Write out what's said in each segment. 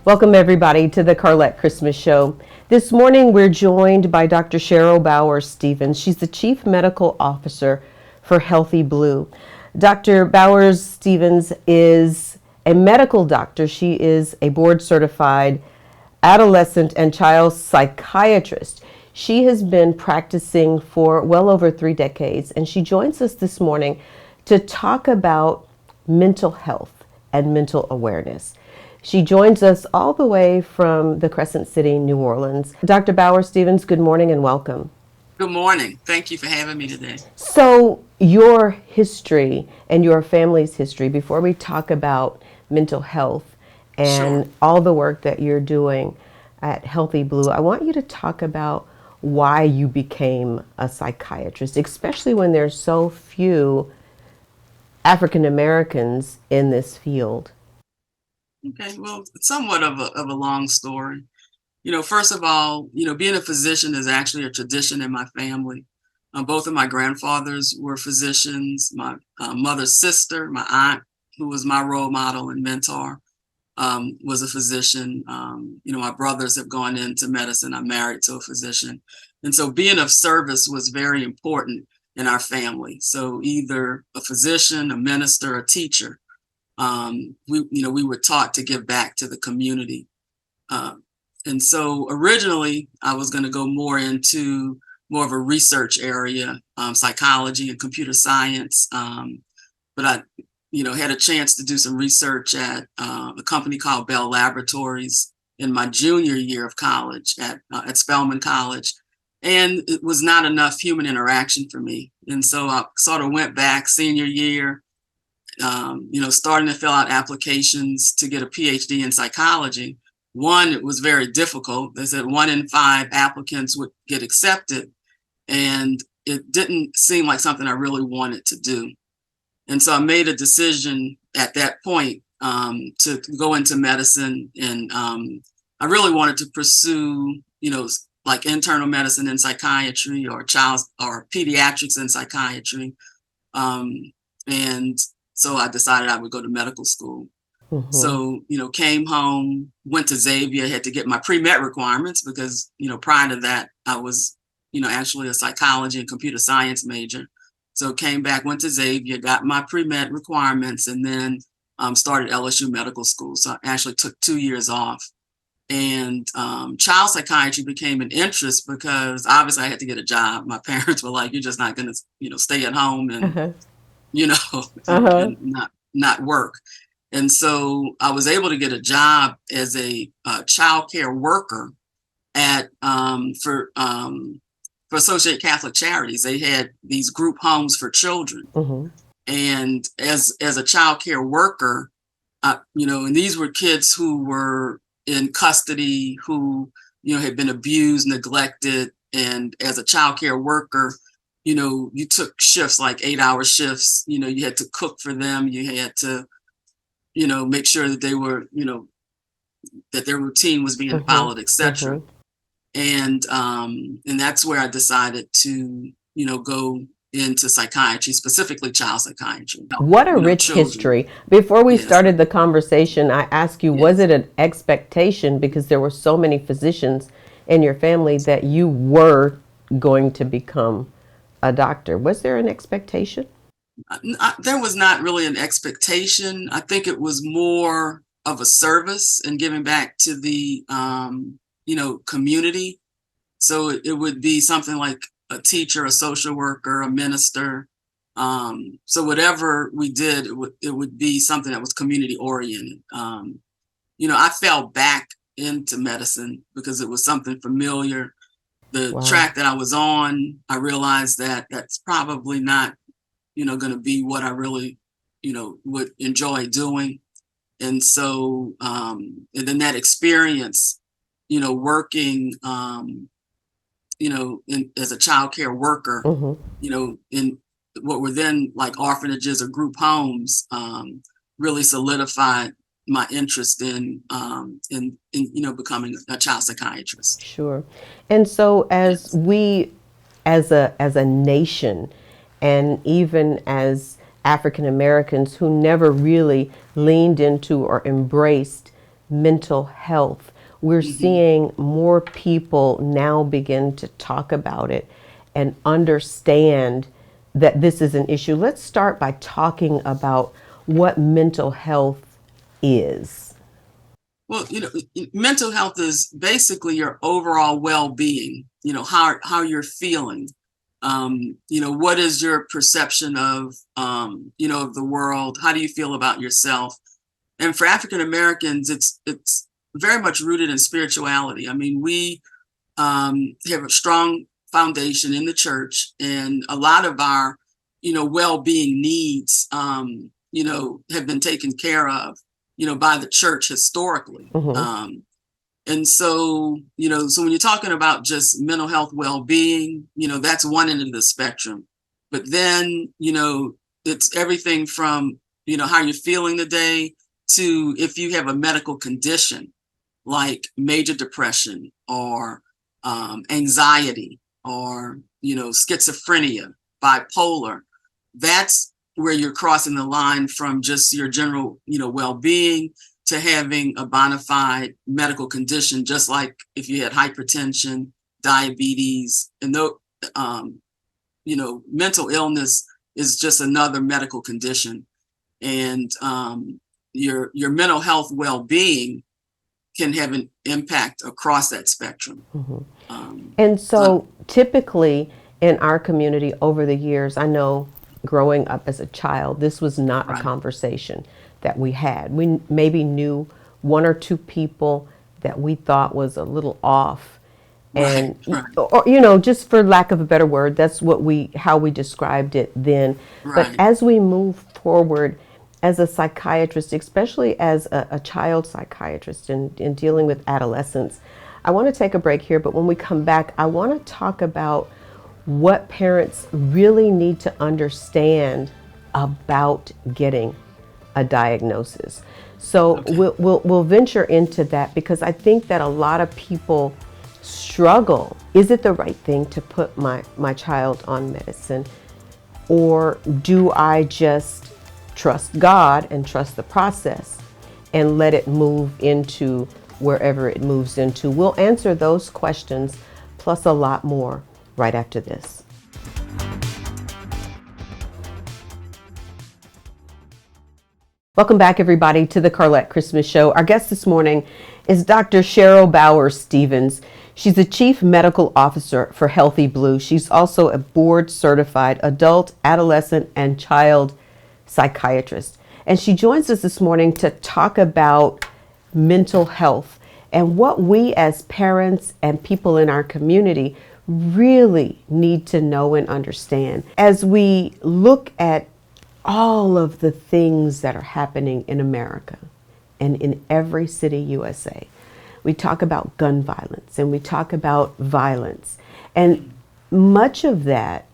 Welcome everybody to the Carlette Christmas Show. This morning we're joined by Dr. Cheryll Bowers Stephens. She's the Chief Medical Officer for Healthy Blue. Dr. Bowers Stephens is a medical doctor. She is a board certified adolescent and child psychiatrist. She has been practicing for well over 3 decades, and she joins us this morning to talk about mental health and mental awareness. She joins us all the way from the Crescent City, New Orleans. Dr. Bowers Stephens, good morning and welcome. Good morning. Thank you for having me today. So, your history and your family's history, before we talk about mental health and Sure. all the work that you're doing at Healthy Blue, I want you to talk about why you became a psychiatrist, especially when there's so few African Americans in this field. Okay. Well, it's somewhat of a long story. First of all, being a physician is actually a tradition in my family. Both of my grandfathers were physicians. My mother's sister, my aunt, who was my role model and mentor, was a physician. My brothers have gone into medicine. I'm married to a physician. And so being of service was very important in our family. So either a physician, a minister, a teacher. We were taught to give back to the community. And so originally I was going to go more of a research area, psychology and computer science. But I, had a chance to do some research at a company called Bell Laboratories in my junior year of college at Spelman College. And it was not enough human interaction for me. And so I sort of went back senior year, starting to fill out applications to get a PhD in psychology. One, it was very difficult. They said 1 in 5 applicants would get accepted, and it didn't seem like something I really wanted to do. And so I made a decision at that point to go into medicine, and I really wanted to pursue, like internal medicine and psychiatry, or pediatrics and psychiatry. And so I decided I would go to medical school. Mm-hmm. So, came home, went to Xavier, had to get my pre-med requirements because, prior to that, I was, actually a psychology and computer science major. So came back, went to Xavier, got my pre-med requirements, and then started LSU Medical School. So I actually took 2 years off. And child psychiatry became an interest because obviously I had to get a job. My parents were like, you're just not going to, stay at home and, and not work. And so I was able to get a job as a child care worker at for Associated Catholic Charities. They had these group homes for children. Mm-hmm. And as a child care worker, and these were kids who were in custody, who, had been abused, neglected. And as a child care worker, you took shifts, like 8-hour shifts. You had to cook for them. You had to, make sure that they were, that their routine was being followed, etc. And that's where I decided to, go into psychiatry, specifically child psychiatry. What a rich children. history. Before we Yes. started the conversation, I asked you, Yes. was it an expectation, because there were so many physicians in your family, that you were going to become a doctor? Was there an expectation? There was not really an expectation. I think it was more of a service and giving back to the, community. So it would be something like a teacher, a social worker, a minister. So whatever we did, it would be something that was community oriented. I fell back into medicine because it was something familiar. The Wow. track that I was on, I realized that that's probably not, going to be what I really, would enjoy doing. And so, and then that experience, working, as a child care worker, Mm-hmm. in what were then like orphanages or group homes, really solidified my interest in becoming a child psychiatrist. Sure. And so as Yes. we, as a nation, and even as African Americans who never really leaned into or embraced mental health. We're Hmm. seeing more people now begin to talk about it and understand that this is an issue. Let's start by talking about what mental health is. Well, mental health is basically your overall well-being, how you're feeling. What is your perception of the world? How do you feel about yourself? And for African Americans, it's very much rooted in spirituality. I mean, we have a strong foundation in the church, and a lot of our, well-being needs, have been taken care of, by the church historically. Hmm. So when you're talking about just mental health well-being, that's one end of the spectrum. But then, it's everything from, how you're feeling today to if you have a medical condition like major depression or anxiety or schizophrenia, bipolar. That's where you're crossing the line from just your general well-being to having a bona fide medical condition, just like if you had hypertension, diabetes, and though mental illness is just another medical condition. And your mental health well-being can have an impact across that spectrum. Hmm. Um, And so, so typically in our community over the years, I know growing up as a child, this was not a right, conversation that we had. We maybe knew one or two people that we thought was a little off. right, And, right, or, just for lack of a better word, that's how we described it then. But right. as we move forward as a psychiatrist, especially as a child psychiatrist in dealing with adolescents, I want to take a break here, but when we come back, I want to talk about what parents really need to understand about getting a diagnosis. So Okay. we'll venture into that because I think that a lot of people struggle. Is it the right thing to put my child on medicine? Or do I just trust God and trust the process and let it move into wherever it moves into? We'll answer those questions plus a lot more right after this. Welcome back, everybody, to the Carlette Christmas Show. Our guest this morning is Dr. Cheryll Bowers Stephens. She's the Chief Medical Officer for Healthy Blue. She's also a board-certified adult, adolescent, and child psychiatrist. And she joins us this morning to talk about mental health and what we as parents and people in our community really need to know and understand as we look at all of the things that are happening in America and in every city USA. We talk about gun violence and we talk about violence. And much of that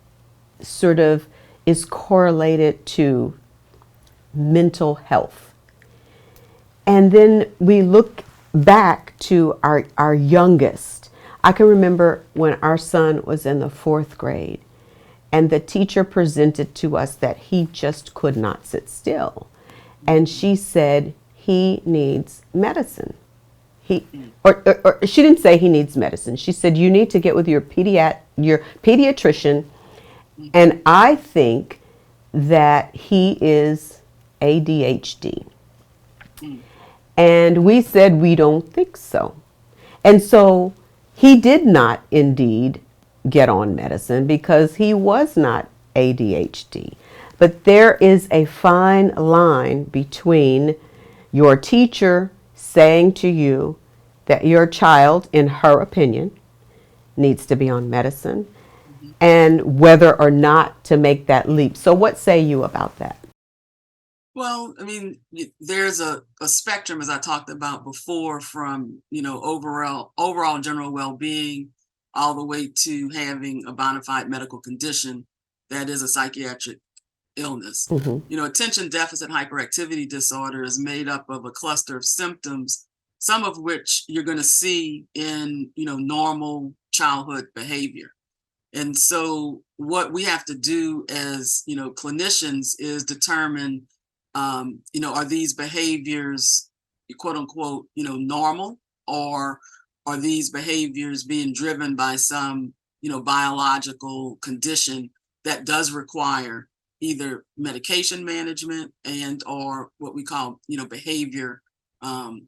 sort of is correlated to mental health. And then we look back to our youngest. I can remember when our son was in the fourth grade and the teacher presented to us that he just could not sit still. And she said, he needs medicine. He, or she didn't say he needs medicine. She said, you need to get with your pediatrician. And I think that he is ADHD. And we said, we don't think so. And so he did not indeed get on medicine because he was not ADHD. But there is a fine line between your teacher saying to you that your child, in her opinion, needs to be on medicine and whether or not to make that leap. So what say you about that? Well, I mean, there's a spectrum, as I talked about before, from overall general well-being all the way to having a bona fide medical condition that is a psychiatric illness. Hmm. Attention deficit hyperactivity disorder is made up of a cluster of symptoms, some of which you're going to see in normal childhood behavior. And so what we have to do as clinicians is determine are these behaviors quote unquote, normal, or are these behaviors being driven by some, biological condition that does require either medication management and or what we call, behavior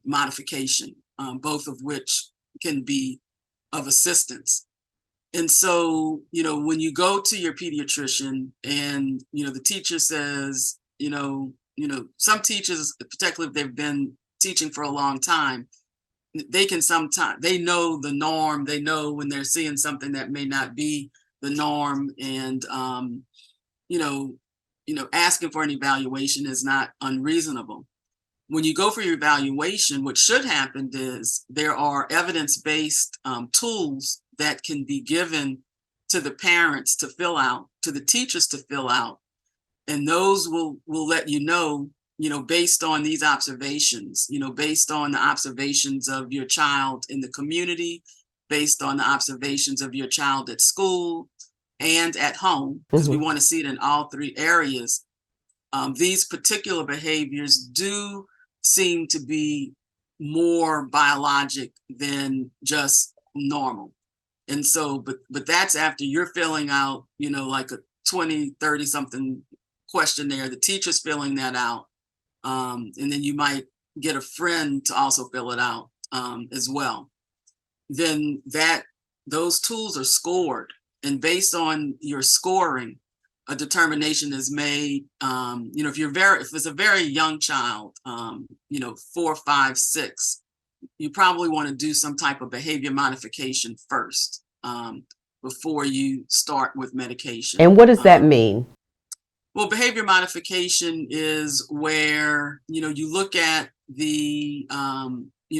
modification, both of which can be of assistance. And so, when you go to your pediatrician and, the teacher says, some teachers, particularly if they've been teaching for a long time, they can sometimes, they know the norm, they know when they're seeing something that may not be the norm. And, asking for an evaluation is not unreasonable. When you go for your evaluation, what should happen is there are evidence-based tools that can be given to the parents to fill out, to the teachers to fill out, and those will let you know, based on these observations, based on the observations of your child in the community, based on the observations of your child at school and at home, because we want to see it in all three areas. These particular behaviors do seem to be more biologic than just normal. And so, but that's after you're filling out, like a 20, 30 something questionnaire, the teacher's filling that out. And then you might get a friend to also fill it out as well. Then those tools are scored, and based on your scoring, a determination is made. If it's a very young child, 4, 5, 6, you probably want to do some type of behavior modification first before you start with medication. And what does that mean? Well, behavior modification is where, you look at the,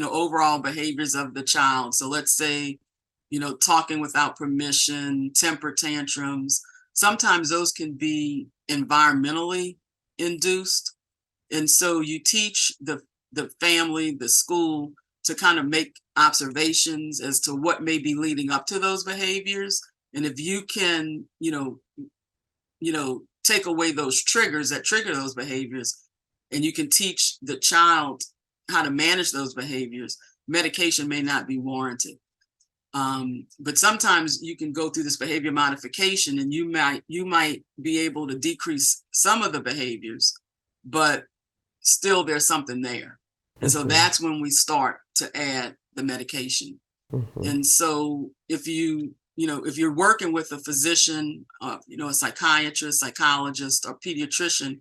overall behaviors of the child. So let's say, talking without permission, temper tantrums. Sometimes those can be environmentally induced. And so you teach the family, the school, to kind of make observations as to what may be leading up to those behaviors. And if you can, take away those triggers that trigger those behaviors, and you can teach the child how to manage those behaviors, medication may not be warranted. But sometimes you can go through this behavior modification and you might be able to decrease some of the behaviors, but still there's something there. And so that's when we start to add the medication. And so if you're working with a physician, a psychiatrist, psychologist, or pediatrician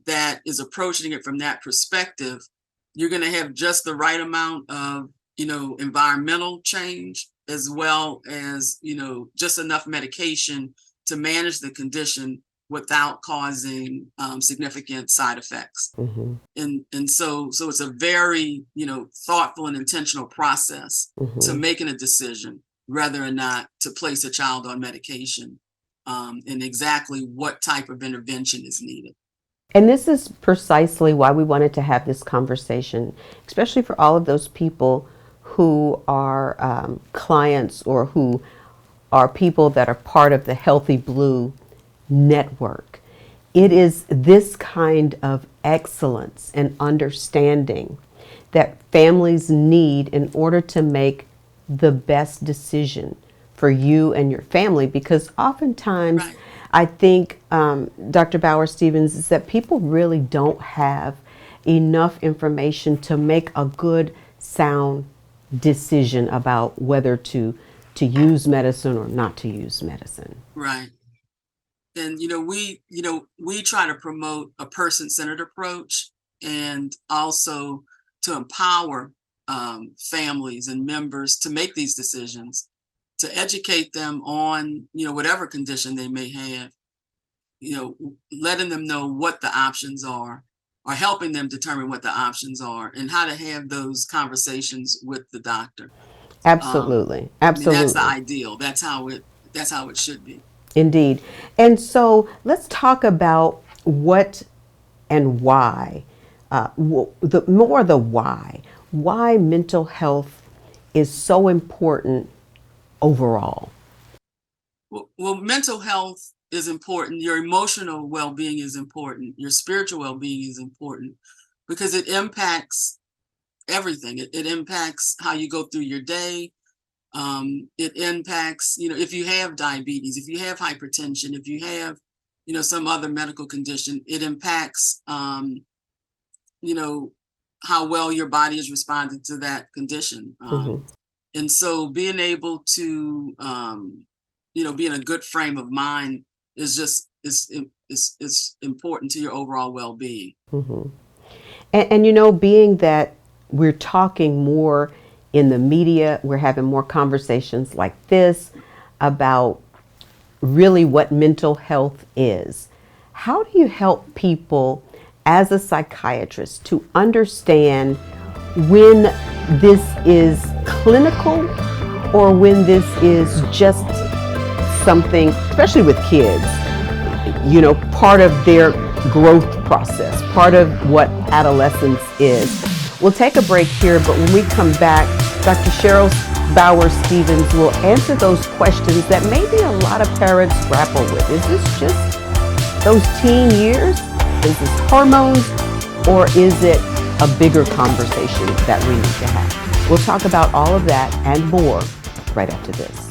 that is approaching it from that perspective, you're going to have just the right amount of, environmental change, as well as, just enough medication to manage the condition without causing significant side effects. And so it's a very, thoughtful and intentional process to making a decision whether or not to place a child on medication, and exactly what type of intervention is needed. And this is precisely why we wanted to have this conversation, especially for all of those people who are clients or who are people that are part of the Healthy Blue network. It is this kind of excellence and understanding that families need in order to make the best decision for you and your family, because oftentimes I think, Dr. Bowers Stephens, is that people really don't have enough information to make a good, sound decision about whether to use medicine or not to use medicine. Right. And we try to promote a person-centered approach, and also to empower families and members to make these decisions, to educate them on whatever condition they may have, letting them know what the options are, or helping them determine what the options are, and how to have those conversations with the doctor. Absolutely. Absolutely. I mean, that's the ideal. That's how it should be. Indeed. And so let's talk about what and why, the why mental health is so important overall. Well, mental health is important. Your emotional well-being is important. Your spiritual well-being is important, because it impacts everything. It impacts how you go through your day. It impacts, if you have diabetes, if you have hypertension, if you have, some other medical condition, it impacts, you know, how well your body is responding to that condition. Hmm. And so being able to, be in a good frame of mind is just, is important to your overall well-being. Hmm. And being that we're talking more in the media, we're having more conversations like this about really what mental health is. How do you help people as a psychiatrist to understand when this is clinical or when this is just something, especially with kids, part of their growth process, part of what adolescence is? We'll take a break here, but when we come back, Dr. Cheryll Bowers Stephens will answer those questions that maybe a lot of parents grapple with. Is this just those teen years? Is this hormones? Or is it a bigger conversation that we need to have? We'll talk about all of that and more right after this.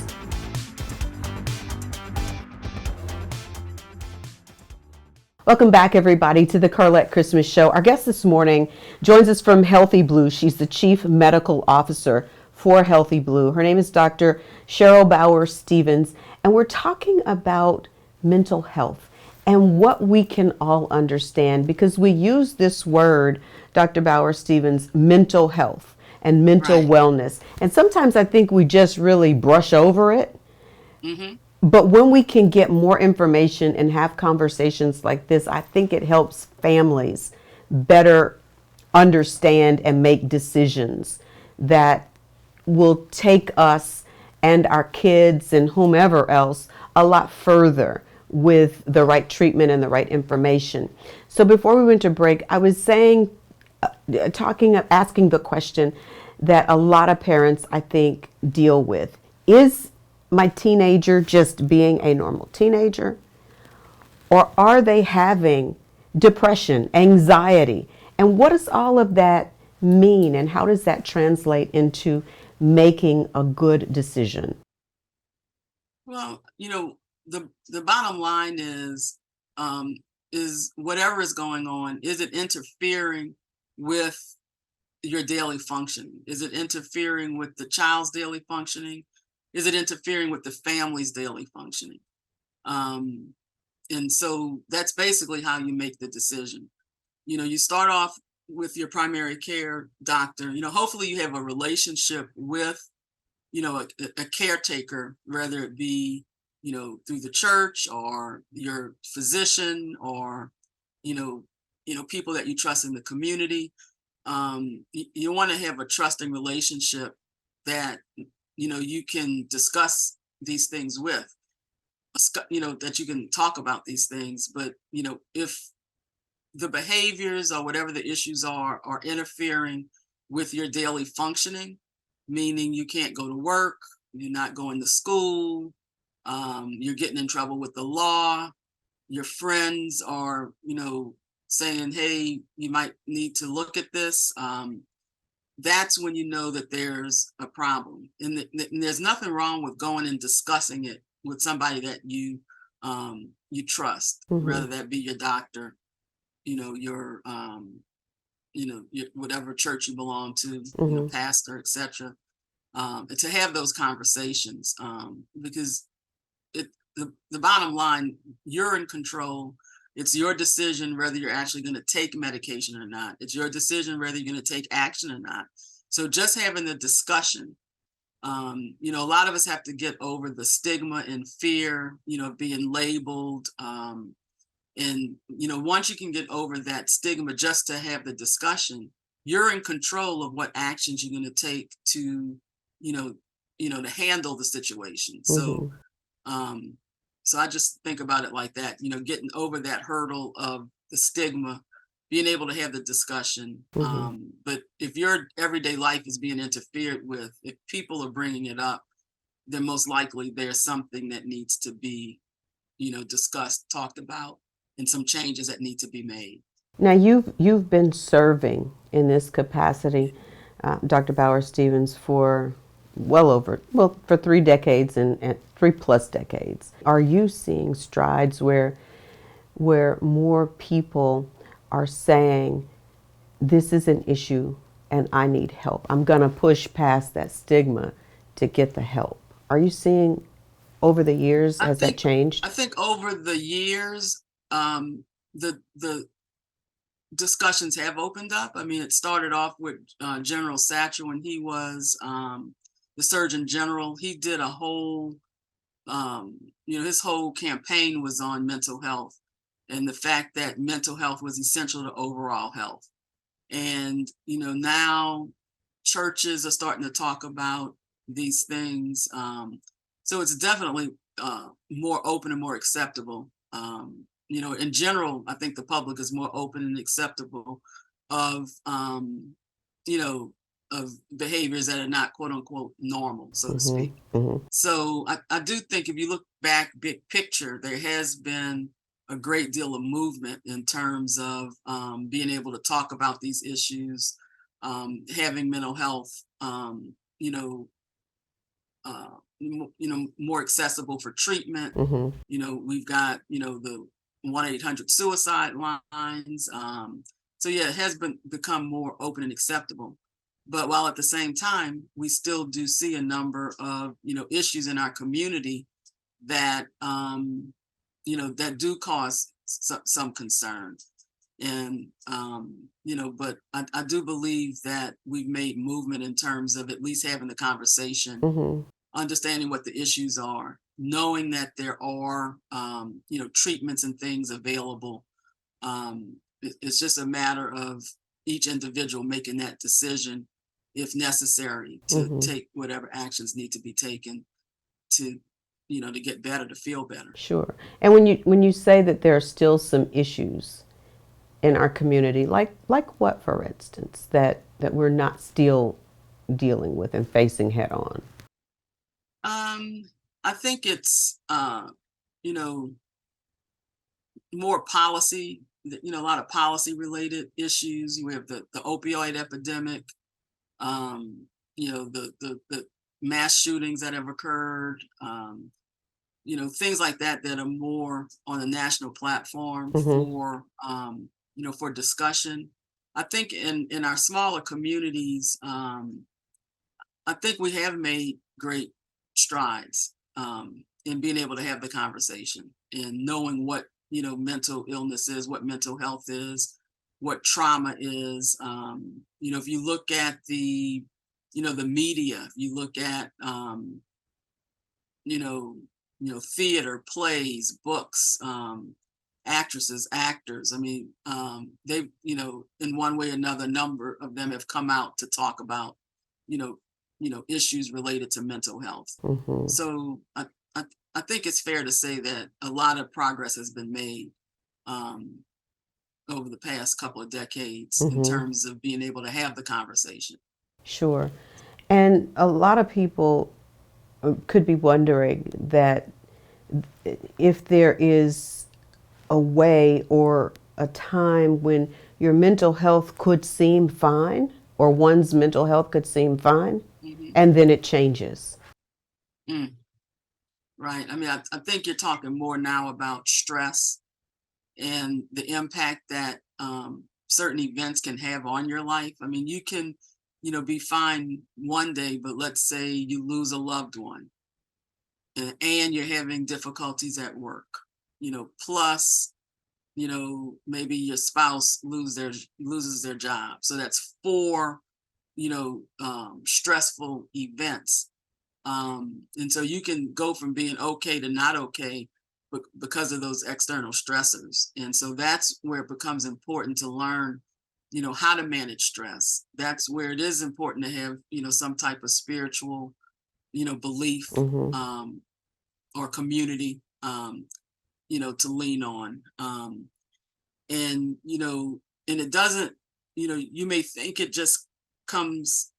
Welcome back, everybody, to the Carlette Christmas Show. Our guest this morning joins us from Healthy Blue. She's the Chief Medical Officer for Healthy Blue. Her name is Dr. Cheryll Bowers Stephens, and we're talking about mental health and what we can all understand, because we use this word, Dr. Bowers Stephens, mental health and mental Right. wellness. And sometimes I think we just really brush over it. Mm-hmm. But when we can get more information and have conversations like this, I think it helps families better understand and make decisions that will take us and our kids and whomever else a lot further with the right treatment and the right information. So before we went to break, I was saying, asking the question that a lot of parents, I think, deal with. Is my teenager just being a normal teenager? Or are they having depression, anxiety? And what does all of that mean? And how does that translate into making a good decision? Well, the bottom line is whatever is going on, is it interfering with your daily functioning? Is it interfering with the child's daily functioning? Is it interfering with the family's daily functioning? Um, and so that's basically how you make the decision. You start off with your primary care doctor. Hopefully you have a relationship with, a caretaker, whether it be, through the church or your physician or, you know, people that you trust in the community. You want to have a trusting relationship that, you can discuss these things with, that you can talk about these things. But, if the behaviors or whatever the issues are interfering with your daily functioning, meaning you can't go to work, you're not going to school, you're getting in trouble with the law, your friends are, saying, hey, you might need to look at this. That's when you know that there's a problem. And there's nothing wrong with going and discussing it with somebody that you trust, Mm-hmm. whether that be your doctor, your whatever church you belong to, Mm-hmm. pastor, etc. And to have those conversations, because the bottom line, you're in control. It's your decision whether you're actually going to take medication or not. It's your decision whether you're going to take action or not. So just having the discussion, a lot of us have to get over the stigma and fear, of being labeled. And, once you can get over that stigma, just to have the discussion, you're in control of what actions you're going to take to, you know, to handle the situation. So, Mm-hmm. um, so I just think about it like that, getting over that hurdle of the stigma, being able to have the discussion. Mm-hmm. But if your everyday life is being interfered with, if people are bringing it up, then most likely there's something that needs to be, discussed, talked about, and some changes that need to be made. Now you've been serving in this capacity Dr. Bowers Stephens for for 3 decades and 3+ decades. Are you seeing strides where more people are saying, this is an issue and I need help? I'm going to push past that stigma to get the help. Are you seeing over the years, I has that think changed? I think over the years, the discussions have opened up. I mean, it started off with General Satcher when he was the Surgeon General. He did a whole, his whole campaign was on mental health and the fact that mental health was essential to overall health. And, now churches are starting to talk about these things. So it's definitely more open and more acceptable. In general, I think the public is more open and acceptable of, you know, of behaviors that are not quote unquote normal, so to Hmm. speak. Hmm. So I do think if you look back big picture, there has been a great deal of movement in terms of being able to talk about these issues, having mental health, more accessible for treatment. Hmm. We've got the 1-800 suicide lines. So yeah, it has become more open and acceptable. But while at the same time, we still do see a number of issues in our community that that do cause some concern. And but I do believe that we've made movement in terms of at least having the conversation, Hmm. understanding what the issues are, knowing that there are treatments and things available. It's just a matter of each individual making that decision, if necessary, to Hmm. take whatever actions need to be taken to to get better, to feel better. Sure. And when you say that there are still some issues in our community, like what, for instance, that we're not still dealing with and facing head on? um I think it's you know more policy, a lot of policy related issues. We have the opioid epidemic, the mass shootings that have occurred, things like that that are more on a national platform Hmm. for discussion. I think in our smaller communities, I think we have made great strides in being able to have the conversation and knowing what mental illness is, what mental health is, what trauma is. If you look at the media, if you look at you know theater, plays, books, actresses, actors. I mean, they in one way or another, a number of them have come out to talk about you know issues related to mental health. Hmm. So I, I think it's fair to say that a lot of progress has been made um, over the past couple of decades in Hmm. terms of being able to have the conversation. Sure. And a lot of people could be wondering that if there is a way or a time when your mental health could seem fine, or one's mental health could seem fine, Hmm. and then it changes. Mm, right. I mean, I think you're talking more now about stress and the impact that certain events can have on your life. I mean, you can, be fine one day, but let's say you lose a loved one, and you're having difficulties at work, plus, maybe your spouse loses their job. So that's four, stressful events. And so you can go from being okay to not okay because of those external stressors. And so that's where it becomes important to learn, how to manage stress. That's where it is important to have, some type of spiritual, belief, Hmm. um, or community, to lean on. And, and it doesn't, you may think it just comes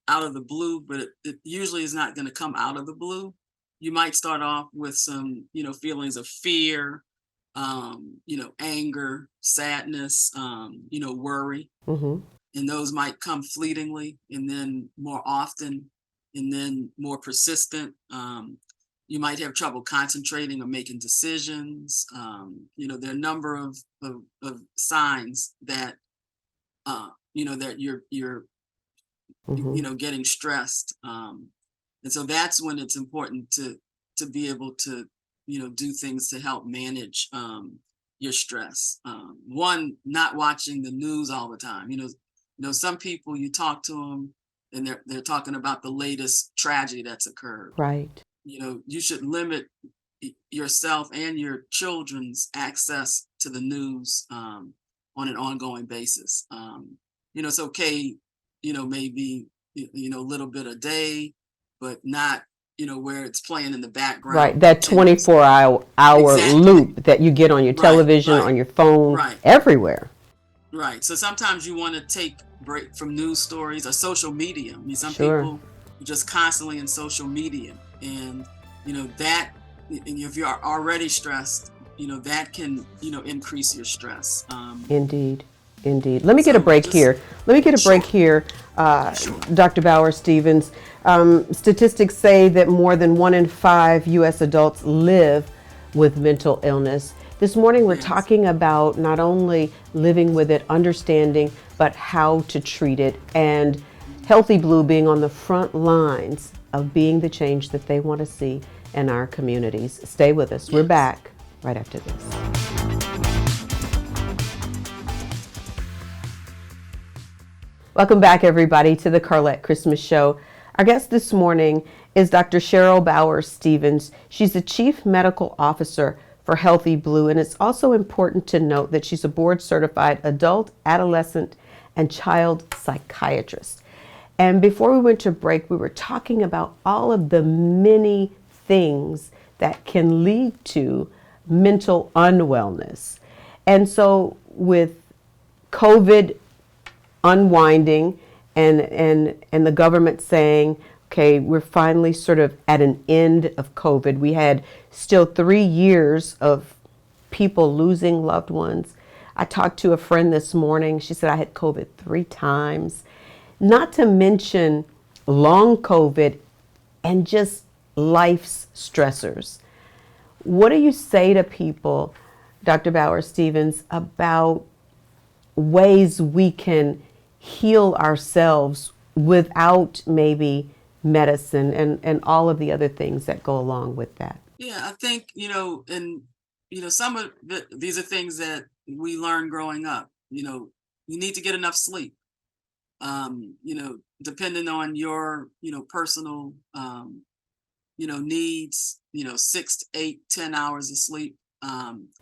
out of the blue, but it usually is not going to come out of the blue. You might start off with some, feelings of fear, anger, sadness, worry. Hmm. and those might come fleetingly, and then more often, and then more persistent. You might have trouble concentrating or making decisions. There are a number of signs that that you're Hmm. getting stressed, and so that's when it's important to be able to do things to help manage your stress. One, not watching the news all the time. Some people, you talk to them and they're talking about the latest tragedy that's occurred. Right. You should limit yourself and your children's access to the news on an ongoing basis. It's okay, maybe a little bit a day, but not where it's playing in the background Right. That continuously. 24-hour Exactly. loop that you get on your Right, television, right, on your phone, right, everywhere. right. So sometimes you want to take break from news stories or social media. I mean, some Sure. people are just constantly in social media, and that, and if you're already stressed, that can increase your stress. Indeed. Indeed. Let me get a So break just here. Let me get a break sure, here, sure. Dr. Bowers Stephens. Statistics say that more than 1 in 5 U.S. adults live with mental illness. This morning, we're Yes, talking about not only living with it, understanding, but how to treat it, and Healthy Blue being on the front lines of being the change that they want to see in our communities. Stay with us. We're yes. back right after this. Welcome back, everybody, to the Carlette Christmas Show. Our guest this morning is Dr. Cheryll Bowers Stephens. She's the Chief Medical Officer for Healthy Blue, and it's also important to note that she's a board-certified adult, adolescent, and child psychiatrist. And before we went to break, we were talking about all of the many things that can lead to mental unwellness. And so with COVID unwinding and the government saying, okay, we're finally sort of at an end of COVID. We had still 3 years of people losing loved ones. I talked to a friend this morning. She said I had COVID 3 times, not to mention long COVID and just life's stressors. What do you say to people, Dr. Bowers Stephens, about ways we can heal ourselves without maybe medicine and all of the other things that go along with that? Yeah, I think, and some of these are things that we learn growing up. You need to get enough sleep. Depending on your, personal, needs, 6 to 8, 10 hours of sleep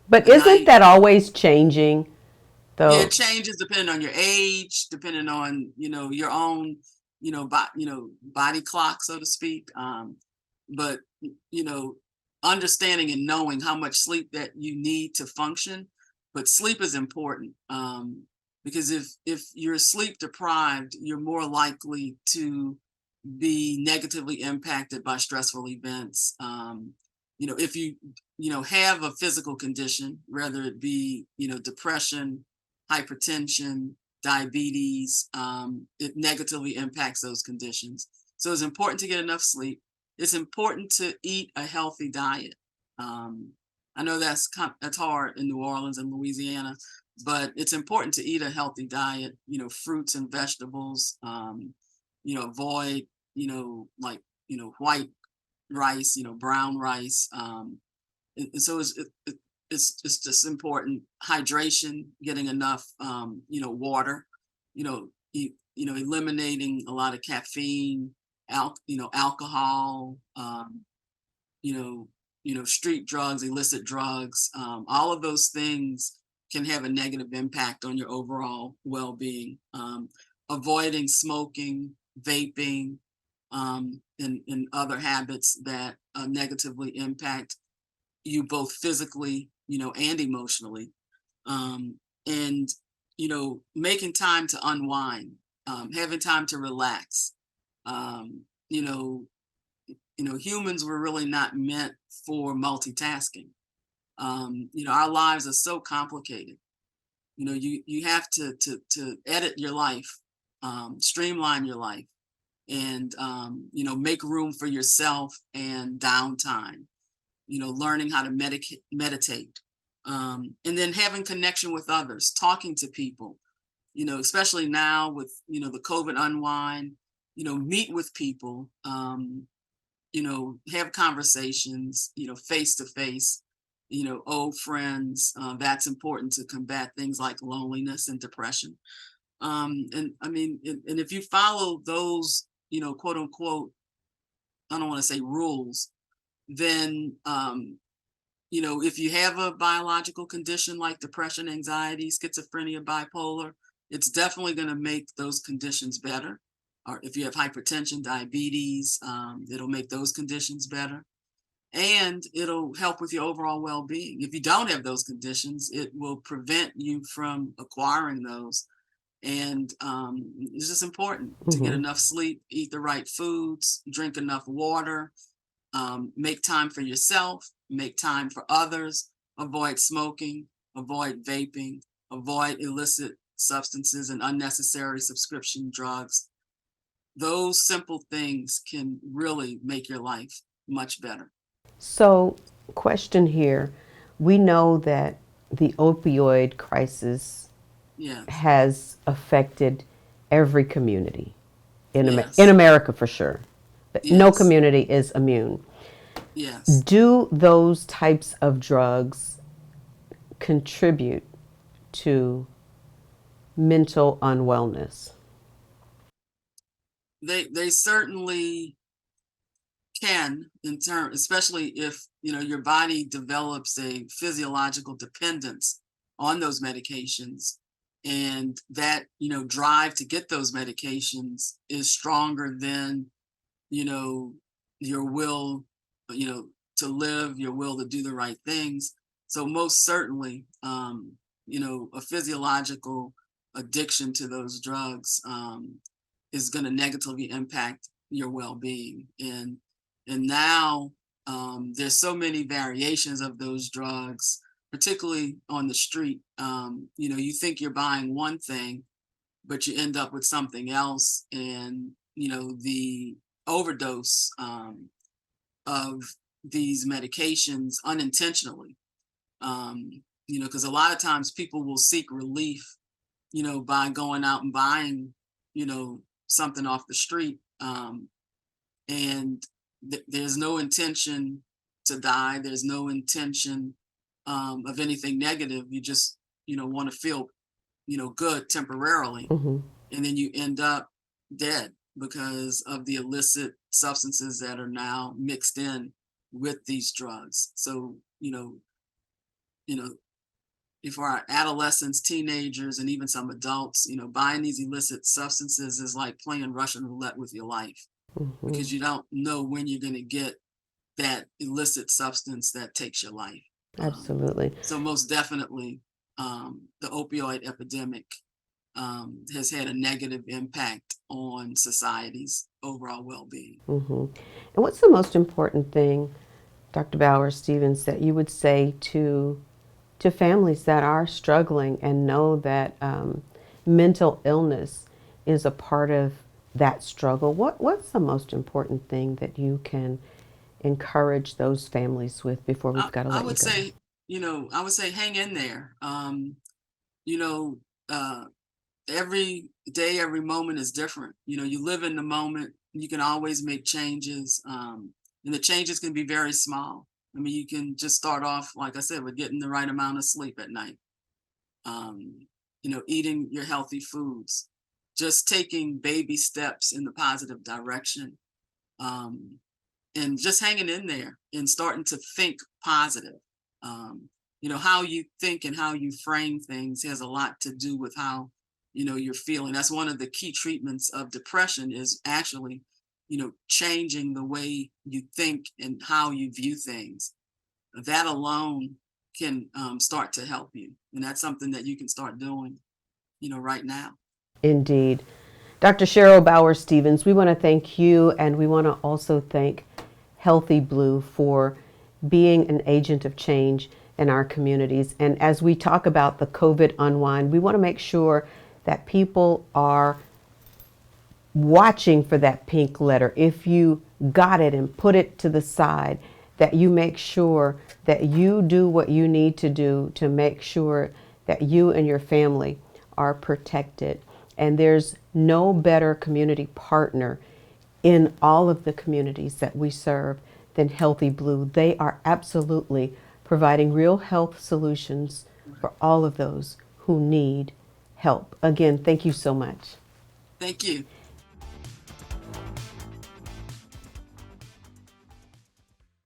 But a isn't night. that always changing, Yeah, though? it changes depending on your age, depending on, your own, body clock, so to speak. But, you know, understanding and knowing how much sleep that you need to function, but sleep is important. Because if you're sleep deprived, you're more likely to be negatively impacted by stressful events. If you have a physical condition, whether it be depression, hypertension, diabetes, it negatively impacts those conditions. So it's important to get enough sleep. It's important to eat a healthy diet. I know that's hard in New Orleans and Louisiana, but it's important to eat a healthy diet. Fruits and vegetables. Avoid like white rice. Brown rice. And so it's just important. Hydration, getting enough water. Eliminating a lot of caffeine, alcohol. You know, street drugs, illicit drugs, all of those things can have a negative impact on your overall well-being. Avoiding smoking, vaping, and other habits that negatively impact you both physically, and emotionally. And making time to unwind, having time to relax. Um, you know, humans were really not meant for multitasking. Our lives are so complicated. You have to edit your life streamline your life, and make room for yourself and downtime. Learning how to meditate, and then having connection with others, talking to people. Especially now with the COVID unwind. Meet with people. Have conversations. Face to face. Old friends. That's important to combat things like loneliness and depression. And I mean, and if you follow those, quote unquote, I don't want to say rules, then, if you have a biological condition like depression, anxiety, schizophrenia, bipolar, it's definitely going to make those conditions better. Or if you have hypertension, diabetes, it'll make those conditions better. And it'll help with your overall well-being. If you don't have those conditions, it will prevent you from acquiring those. And it's just important to get enough sleep, eat the right foods, drink enough water, make time for yourself, make time for others, avoid smoking, avoid vaping, avoid illicit substances and unnecessary subscription drugs. Those simple things can really make your life much better. So, question here. We know that the opioid crisis Yes, has affected every community in yes, America for sure. But no yes, community is immune. yes. Do those types of drugs contribute to mental unwellness? They certainly can, in turn, especially if your body develops a physiological dependence on those medications, and that drive to get those medications is stronger than you know your will, you know to live, your will to do the right things. So most certainly, a physiological addiction to those drugs is going to negatively impact your well-being. And now, there's so many variations of those drugs, particularly on the street. You think you're buying one thing, but you end up with something else. And, the overdose of these medications unintentionally, because a lot of times people will seek relief, by going out and buying, something off the street. And there's no intention to die. There's no intention of anything negative. You just, want to feel, good temporarily. Hmm. And then you end up dead because of the illicit substances that are now mixed in with these drugs. So, you know, for our adolescents, teenagers, and even some adults, buying these illicit substances is like playing Russian roulette with your life, Hmm. because you don't know when you're going to get that illicit substance that takes your life. Absolutely. So most definitely, the opioid epidemic has had a negative impact on society's overall well-being. Hmm. And what's the most important thing, Dr. Bowers Stephens, that you would say to families that are struggling and know that mental illness is a part of that struggle? What's the most important thing that you can encourage those families with before we've got to I let you would go? say, I would say hang in there. You know, uh, every day, every moment is different. You live in the moment. You can always make changes, and the changes can be very small. I mean, you can just start off, like I said, with getting the right amount of sleep at night. Eating your healthy foods, just taking baby steps in the positive direction, um, and just hanging in there and starting to think positive. Um, how you think and how you frame things has a lot to do with how you're feeling. That's one of the key treatments of depression, is actually changing the way you think and how you view things. That alone can start to help you, and that's something that you can start doing right now. Indeed. Dr. Cheryll Bowers Stephens, we want to thank you, and we want to also thank Healthy Blue for being an agent of change in our communities. And as we talk about the COVID unwind, we want to make sure that people are watching for that pink letter. If you got it and put it to the side, that you make sure that you do what you need to do to make sure that you and your family are protected. And there's no better community partner in all of the communities that we serve than Healthy Blue. They are absolutely providing real health solutions for all of those who need help. Again, thank you so much. Thank you.